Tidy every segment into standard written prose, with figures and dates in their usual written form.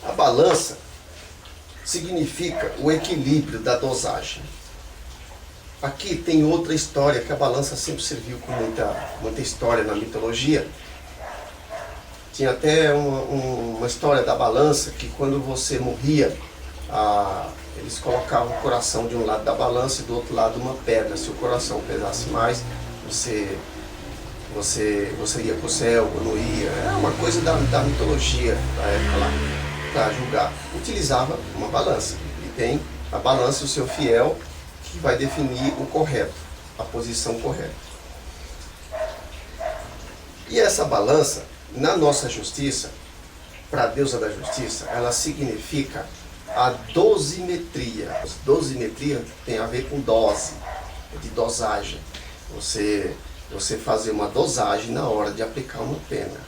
A balança significa o equilíbrio da dosagem. Aqui tem outra história, que a balança sempre serviu com muita história na mitologia. Tinha até uma história da balança, que quando você morria, eles colocavam o coração de um lado da balança e do outro lado uma pedra. Se o coração pesasse mais, você ia para o céu ou não ia. É uma coisa da mitologia da época lá, para julgar. Utilizava uma balança. E tem a balança, o seu fiel, que vai definir o correto, a posição correta. E essa balança, na nossa justiça, para a deusa da justiça, ela significa a dosimetria. Dosimetria tem a ver com dose, de dosagem. Você fazer uma dosagem na hora de aplicar uma pena.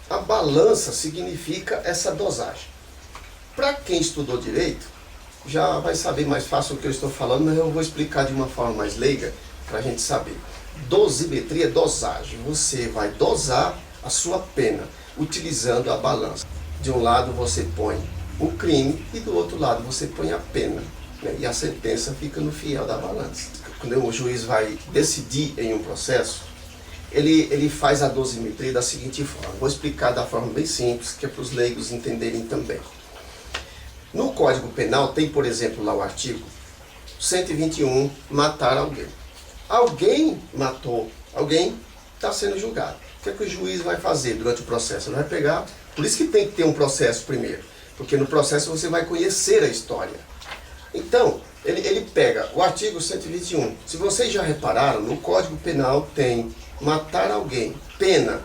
A balança significa essa dosagem. Para quem estudou direito, já vai saber mais fácil o que eu estou falando, mas eu vou explicar de uma forma mais leiga para a gente saber. Dosimetria é dosagem. Você vai dosar a sua pena utilizando a balança. De um lado você põe o crime e do outro lado você põe a pena, né? E a sentença fica no fiel da balança. Quando o juiz vai decidir em um processo, ele faz a dosimetria da seguinte forma. Vou explicar da forma bem simples, que é para os leigos entenderem também. No Código Penal tem, por exemplo, lá o artigo 121, matar alguém. Alguém matou, alguém está sendo julgado. O que é que o juiz vai fazer durante o processo? Ele vai pegar, por isso que tem que ter um processo primeiro, porque no processo você vai conhecer a história. Então, ele pega o artigo 121. Se vocês já repararam, no Código Penal tem matar alguém, pena.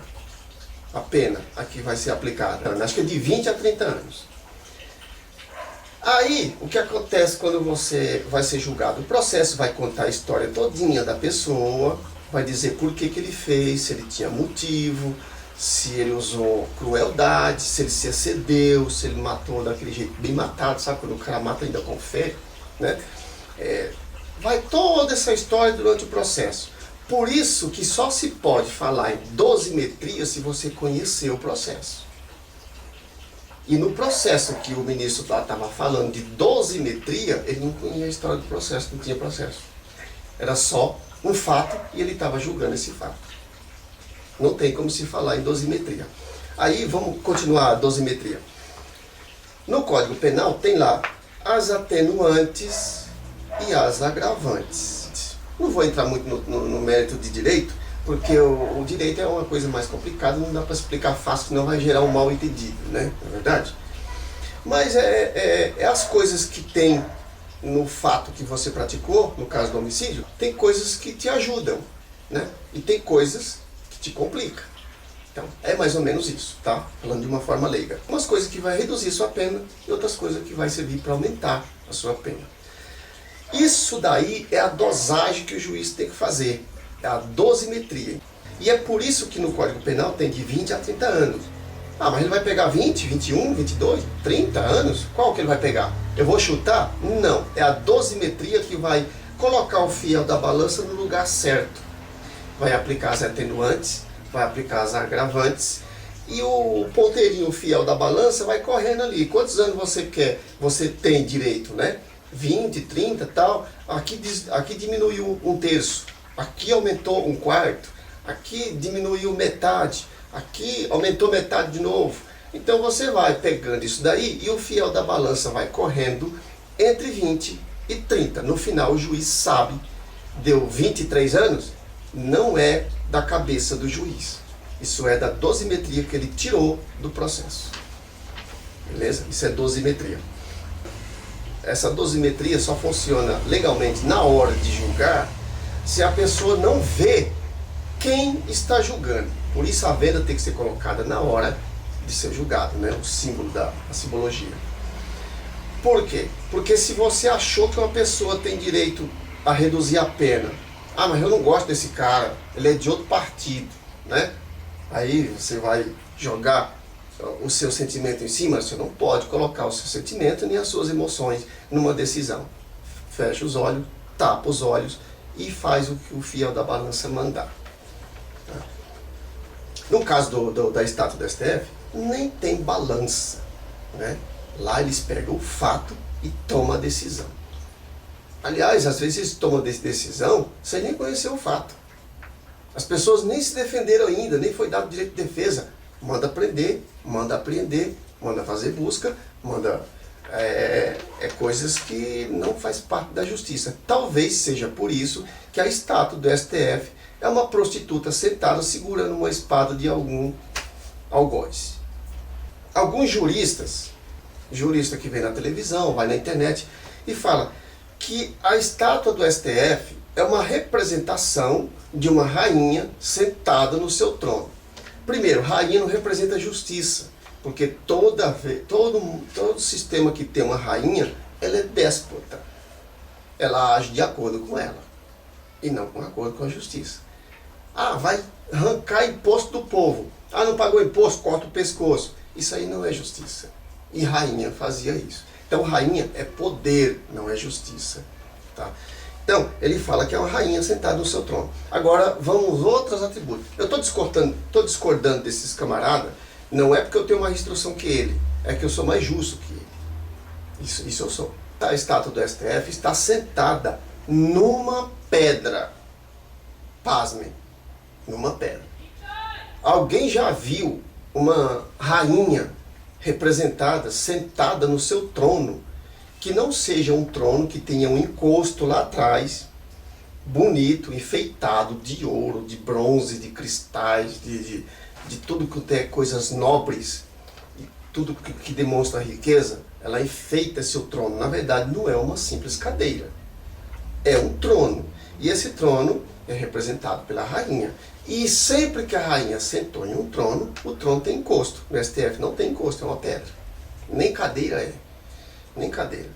A pena aqui vai ser aplicada, acho que é de 20 a 30 anos. Aí, o que acontece quando você vai ser julgado? O processo vai contar a história todinha da pessoa, vai dizer por que ele fez, se ele tinha motivo, se ele usou crueldade, se ele se excedeu, se ele matou daquele jeito bem matado, sabe? Quando o cara mata ainda confere, né? Vai toda essa história durante o processo. Por isso que só se pode falar em dosimetria se você conhecer o processo. E no processo que o ministro lá estava falando de dosimetria, ele não conhecia a história do processo, não tinha processo. Era só um fato e ele estava julgando esse fato. Não tem como se falar em dosimetria. Aí vamos continuar a dosimetria. No Código Penal tem lá as atenuantes e as agravantes. Não vou entrar muito no mérito de direito, porque o direito é uma coisa mais complicada, não dá para explicar fácil, senão vai gerar um mal entendido, né? Não é verdade? Mas é as coisas que tem no fato que você praticou, no caso do homicídio, tem coisas que te ajudam, né? E tem coisas que te complicam. Então, é mais ou menos isso, tá? Falando de uma forma leiga. Umas coisas que vai reduzir sua pena e outras coisas que vai servir para aumentar a sua pena. Isso daí é a dosagem que o juiz tem que fazer. É a dosimetria. E é por isso que no Código Penal tem de 20 a 30 anos. Ah, mas ele vai pegar 20, 21, 22, 30 anos? Qual que ele vai pegar? Eu vou chutar? Não. É a dosimetria que vai colocar o fiel da balança no lugar certo. Vai aplicar as atenuantes, vai aplicar as agravantes. E o ponteirinho fiel da balança vai correndo ali. Quantos anos você quer? Você tem direito, né? 20, 30 e tal. Aqui diminuiu um terço. Aqui aumentou um quarto, aqui diminuiu metade, aqui aumentou metade de novo. Então você vai pegando isso daí e o fiel da balança vai correndo entre 20 e 30. No final o juiz sabe, deu 23 anos, não é da cabeça do juiz. Isso é da dosimetria que ele tirou do processo. Beleza? Isso é dosimetria. Essa dosimetria só funciona legalmente na hora de julgar, se a pessoa não vê quem está julgando. Por isso a venda tem que ser colocada na hora de ser julgado, né? O símbolo a simbologia. Por quê? Porque se você achou que uma pessoa tem direito a reduzir a pena, ah, mas eu não gosto desse cara, ele é de outro partido, né? Aí você vai jogar o seu sentimento em cima, você não pode colocar o seu sentimento nem as suas emoções numa decisão. Fecha os olhos, tapa os olhos e faz o que o fiel da balança mandar. No caso da estátua do STF, nem tem balança, né? Lá eles pegam o fato e tomam a decisão. Aliás, às vezes eles tomam decisão sem nem conhecer o fato. As pessoas nem se defenderam ainda, nem foi dado direito de defesa. Manda prender, manda apreender, manda fazer busca, manda... coisas que não faz parte da justiça. Talvez seja por isso que a estátua do STF é uma prostituta sentada segurando uma espada de algum algoz. Alguns juristas que vem na televisão, vai na internet e fala que a estátua do STF é uma representação de uma rainha sentada no seu trono. Primeiro, rainha não representa justiça, porque todo sistema que tem uma rainha, ela é déspota. Ela age de acordo com ela, e não de acordo com a justiça. Ah, vai arrancar imposto do povo. Ah, não pagou imposto, corta o pescoço. Isso aí não é justiça. E rainha fazia isso. Então rainha é poder, não é justiça. Tá? Então, ele fala que é uma rainha sentada no seu trono. Agora, vamos outros atributos. Eu estou discordando desses camaradas, não é porque eu tenho mais instrução que ele, é que eu sou mais justo que ele. Isso eu sou. A estátua do STF está sentada numa pedra. Pasmem, numa pedra. Alguém já viu uma rainha representada, sentada no seu trono, que não seja um trono que tenha um encosto lá atrás, bonito, enfeitado de ouro, de bronze, de cristais, de tudo que tem coisas nobres, tudo que demonstra riqueza, ela enfeita seu trono. Na verdade, não é uma simples cadeira, é um trono. E esse trono é representado pela rainha. E sempre que a rainha sentou em um trono, o trono tem encosto. No STF não tem encosto, é uma pedra. Nem cadeira é. Nem cadeira.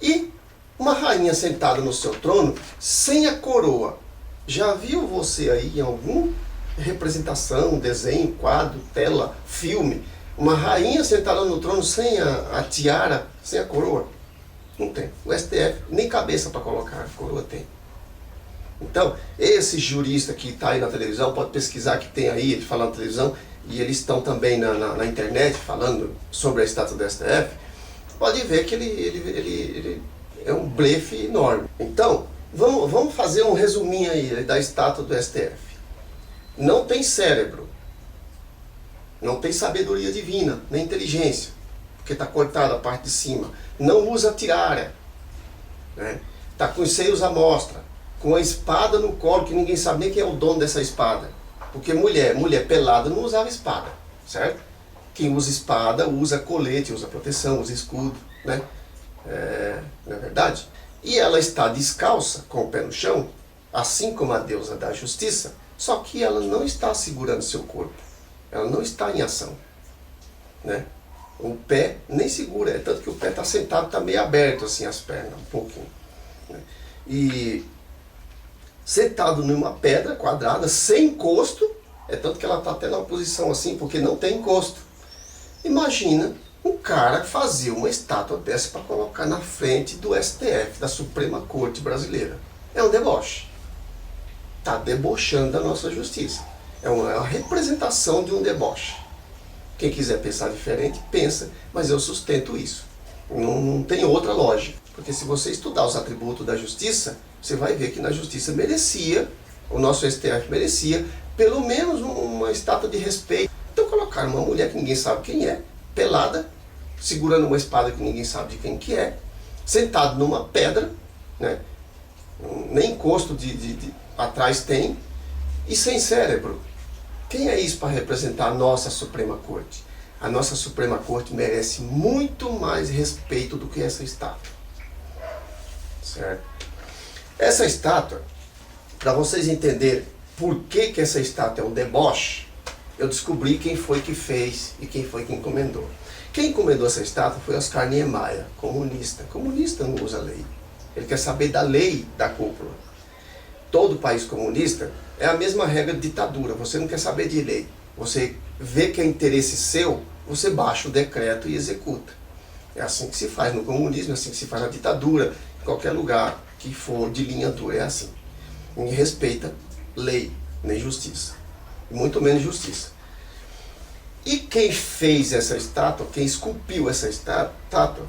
E uma rainha sentada no seu trono, sem a coroa. Já viu você aí em alguma representação, desenho, quadro, tela, filme, uma rainha sentada no trono sem a tiara, sem a coroa? Não tem. O STF nem cabeça para colocar a coroa tem. Então, esse jurista que está aí na televisão, pode pesquisar que tem aí, ele fala na televisão, e eles estão também na internet falando sobre a estátua do STF, pode ver que ele é um blefe enorme. Então, vamos fazer um resuminho aí da estátua do STF. Não tem cérebro, não tem sabedoria divina, nem inteligência, porque está cortada a parte de cima. Não usa tiara, né? Está com os seios à mostra, com a espada no colo, que ninguém sabe nem quem é o dono dessa espada. Porque mulher pelada não usava espada, certo? Quem usa espada usa colete, usa proteção, usa escudo, né? Não é verdade? E ela está descalça, com o pé no chão, assim como a deusa da justiça, só que ela não está segurando seu corpo. Ela não está em ação, né? O pé nem segura, é tanto que o pé está sentado, está meio aberto assim as pernas, um pouquinho, né? E sentado numa pedra quadrada, sem encosto, é tanto que ela está até numa posição assim, porque não tem encosto. Imagina um cara fazer uma estátua dessa para colocar na frente do STF, da Suprema Corte Brasileira. É um deboche. Está debochando da nossa justiça. É uma representação de um deboche. Quem quiser pensar diferente, pensa, mas eu sustento isso. Não tem outra lógica. Porque se você estudar os atributos da justiça, você vai ver que na justiça merecia, o nosso STF merecia, pelo menos uma estátua de respeito. Então colocaram uma mulher que ninguém sabe quem é, pelada, segurando uma espada que ninguém sabe de quem que é, sentado numa pedra, né? Nem encosto atrás tem, e sem cérebro. Quem é isso para representar a nossa Suprema Corte? A nossa Suprema Corte merece muito mais respeito do que essa estátua. Certo? Essa estátua, para vocês entenderem por que essa estátua é um deboche, eu descobri quem foi que fez e quem foi que encomendou. Quem encomendou essa estátua foi Oscar Niemeyer, comunista. Comunista não usa lei. Ele quer saber da lei da cúpula. Todo país comunista é a mesma regra de ditadura. Você não quer saber de lei. Você vê que é interesse seu, você baixa o decreto e executa. É assim que se faz no comunismo, é assim que se faz na ditadura, em qualquer lugar que for de linha dura, é assim. Ninguém respeita lei, nem justiça. Muito menos justiça. E quem fez essa estátua, quem esculpiu essa estátua,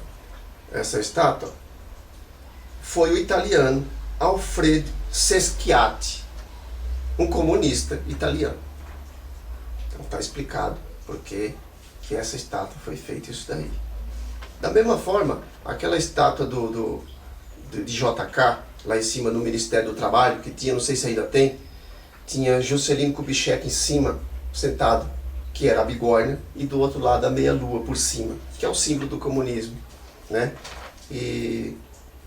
foi o italiano Alfredo Seschiati, um comunista italiano. Então está explicado por que essa estátua foi feita isso daí. Da mesma forma, aquela estátua de JK, lá em cima no Ministério do Trabalho, que tinha, não sei se ainda tem, tinha Juscelino Kubitschek em cima, sentado, que era a bigorna, e do outro lado a meia-lua por cima, que é o símbolo do comunismo, né? E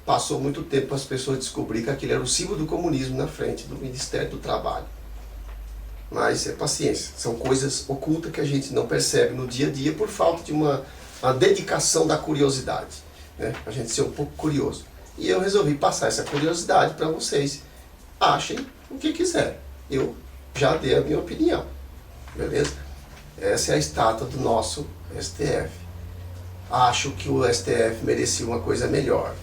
passou muito tempo para as pessoas descobrir que aquele era o símbolo do comunismo na frente do Ministério do Trabalho. Mas é paciência, são coisas ocultas que a gente não percebe no dia a dia por falta de uma dedicação da curiosidade, né? A gente ser um pouco curioso. E eu resolvi passar essa curiosidade para vocês. Achem o que quiser. Eu já dei a minha opinião, beleza? Essa é a estátua do nosso STF. Acho que o STF merecia uma coisa melhor.